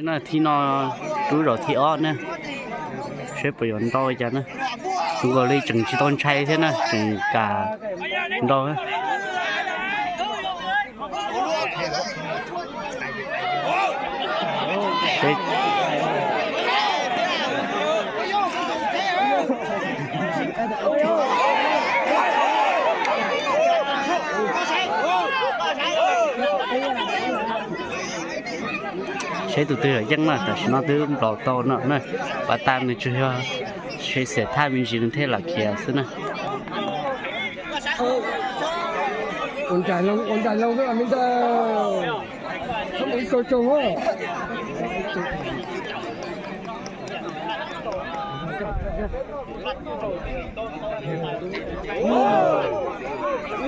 那ที่นอ猪肉ที่อ้อนะใช้ประโยชน์ต่อจังนะตัวก็เลยจึงสิต้องใช้ใช่นะจึงกาดอนะใช้ใช้ตัวยังนะแต่ฉันน่าตื่นรอโตนะนะว่าตามนี่ช่วยใช้เสียท่ามีจีนเทหลักเขียสินะวันใจเราก็ไม่ได้ทำไมโจโจ้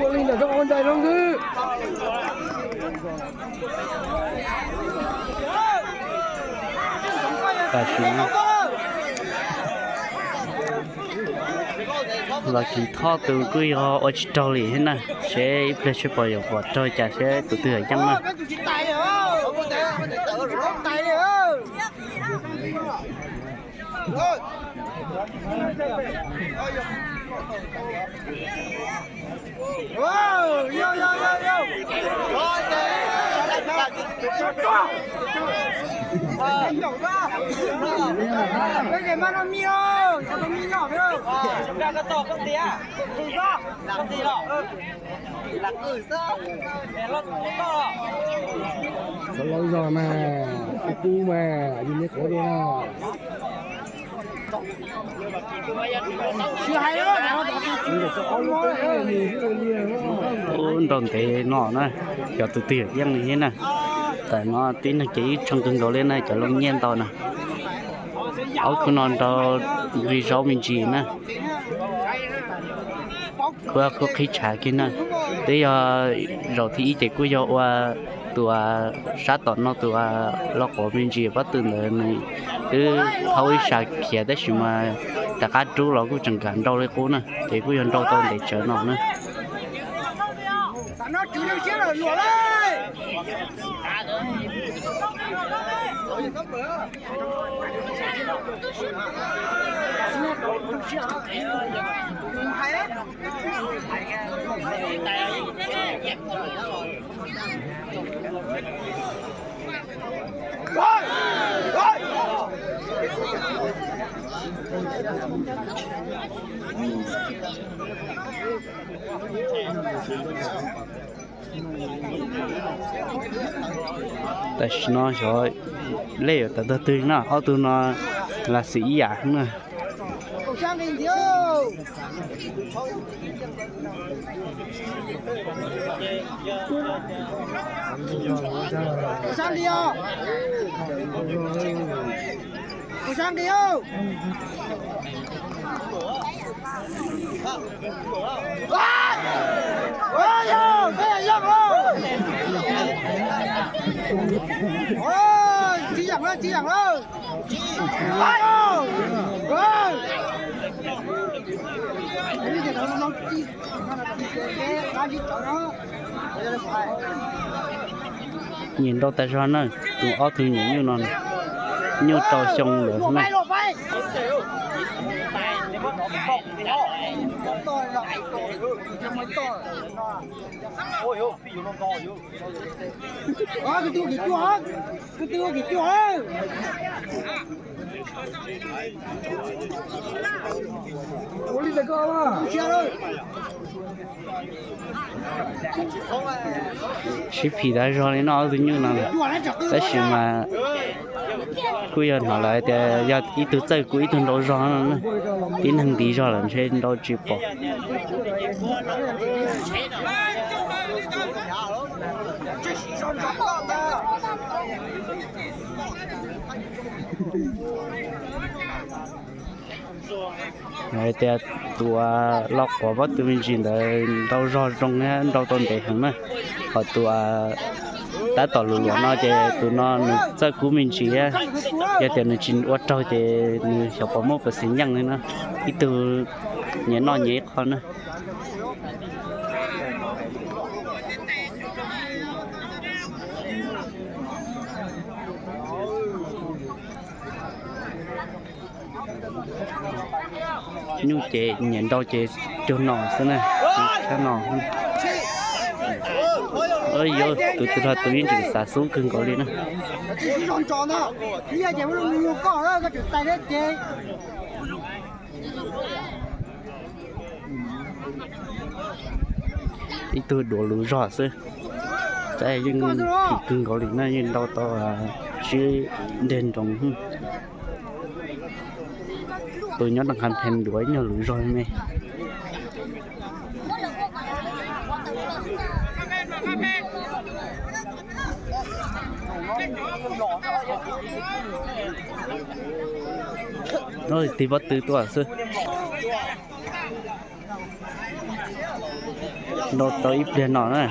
วันนี้เนี่ยก็วันใจเราคือแต่ฉันlà chỉ thọ từ cái ở chỗ này thế này sẽ phải chụp bao nhiêu vật cho chả sẽ từ từ chẳng mà cái gì mà nó miêu, nó miêu nhỏ phải không? Chúng ta có tổ công ty à? Công ty đó. Là cử sao? Để nó không to. Sao lâu rồi mà, cái cu mà, nhìn thấy khổ đi nào. Chưa hay đó. Đồng thế nó này, giờ từ từ yang như thế này, tại nó tính là chỉ trong từng đầu lên này cho lông nhiên to nè, áo cứ non to vì rau mình chỉ nè, cứ khi trả kia nè, bây giờ rồi thì chỉ cứ do tụi sát tận nó tụi lót của mình chỉ bắt từ này cứ thôi sạc kia đấy mà tất cả chú nó cũng chẳng cần đâu đấy cô nè, thì cứ dân đâu tôi để chờ nó nè. Nó chú được chết rồi lùa đây. Tại nó rồi lấy ở từ từ nó ở từ nó là sĩ giả nữa sang đi thiếu sang đi không sang đi không ôi yo cái gì không ôi chỉ rằng thôi ôi ôi cái gì đó nó chỉ cái gì đó nhìn đâu tại sao nó tụi ó thứ như nó như tàu sông nữa này ôi yo bị nó to yo cái tiêu ôi đi coi mà chia rồi chỉ phi đã rồi nó thứ như nào tại sao mà cuối giờ nó lại để giờ ít từ tới cuối tuần đâu rồi nó tiến hành đi rồi là trên đâu chịu bỏ này thì tụi lọc của vợ tụi mình chỉ để đâu rồi trong cái đâu tồn tại hơn mà họ tụi đã tỏ lụa nó thì tụi nó sẽ cứu mình chỉ á giờ thì nó chỉ ở trong thì học có một cái sinh nhân nữa ít từ nhẹ nó nhẹ hơn nữa nhu chế nhận đâu chế cho nọ xí nè cho nọ ơi vô tụi tụi viên chỉ xả xuống cưng có đi nè đi tôi đổ lúa rõ xí tại nhưng thì cưng có đi nè nhưng đâu to chứ đền trong tôi nhớ đang hành hành đuổi nhờ lúa rồi mẹ rồi thì bắt từ tuổi xưa nó tới ít đèn nọ này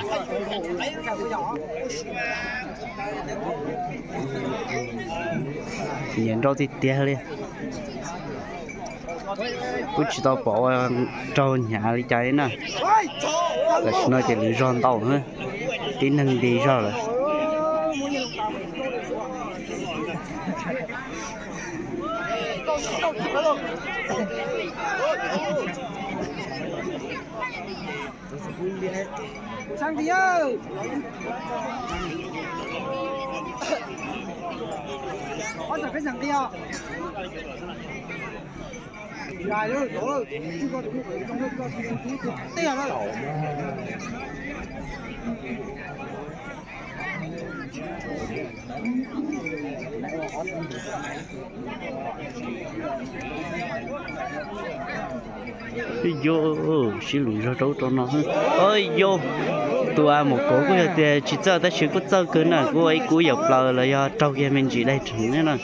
nhìn đâu thì tia lên tôi chỉ tao bỏ trâu nhà đi cháy nè là nó chỉ lưỡi giòn tàu nữa tí năng đi ra rồi sang đi ơi có phải sang đi à lại rồi rồi chưa có đây là nó vô xí lùi ra trâu cho nó ơi vô tụi một cổ của chỉ cho ta chỉ có cho cái này cô ấy cú dọc lờ là do trâu kia mình chỉ đây chừng thế này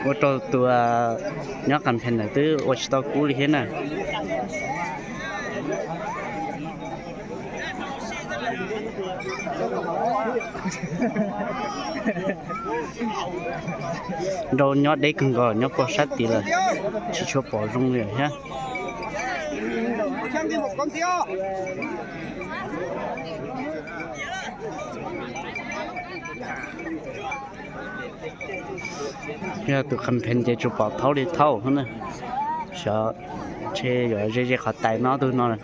cô trâu tụi nhớ cầm thèn này tới watch tao cú đi thế này đâu nhót đấy cần gọi nhót có sát tí là chỉ cho bỏ rung rồi nhá giờ tụi cầm phèn chỉ cho bỏ tháo đi tháo hơn nè sợ chê rồi dễ khó tay nó tôi nó này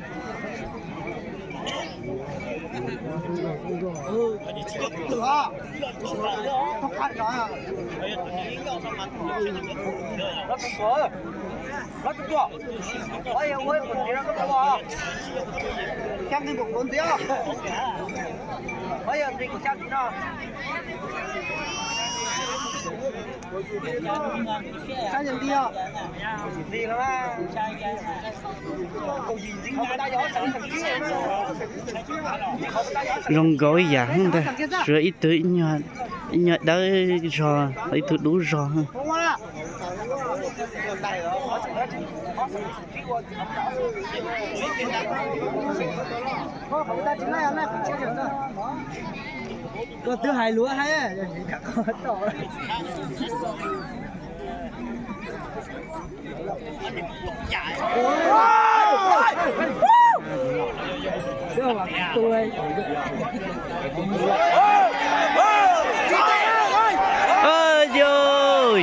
sao nhận đi à đi là ba rong gói dạng ta rồi ít tới nhạt đấy rồi ít thứ đủ rồi có thứ hai lúa hay á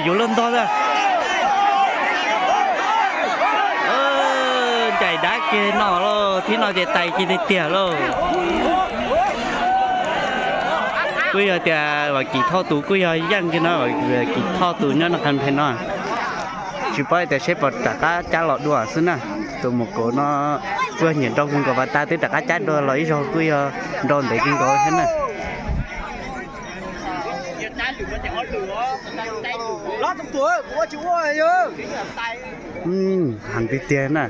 vô lên to ra chạy đá kia nọ lo thì nó chạy tay kia tiền lo bây giờ thì và kỳ thao tủ bây giờ dân cái nó về kỳ thao tủ nó thành thành nó chỉ phải để xếp vào cả cá lọt đùa xí nè tụi một cổ nó vừa nhìn trong cùng của ta tới cả cá đùa lấy rồi bây giờ đòn để kinh tế thế này lót trong túi của chú ơi ơi hàng tí tiền nè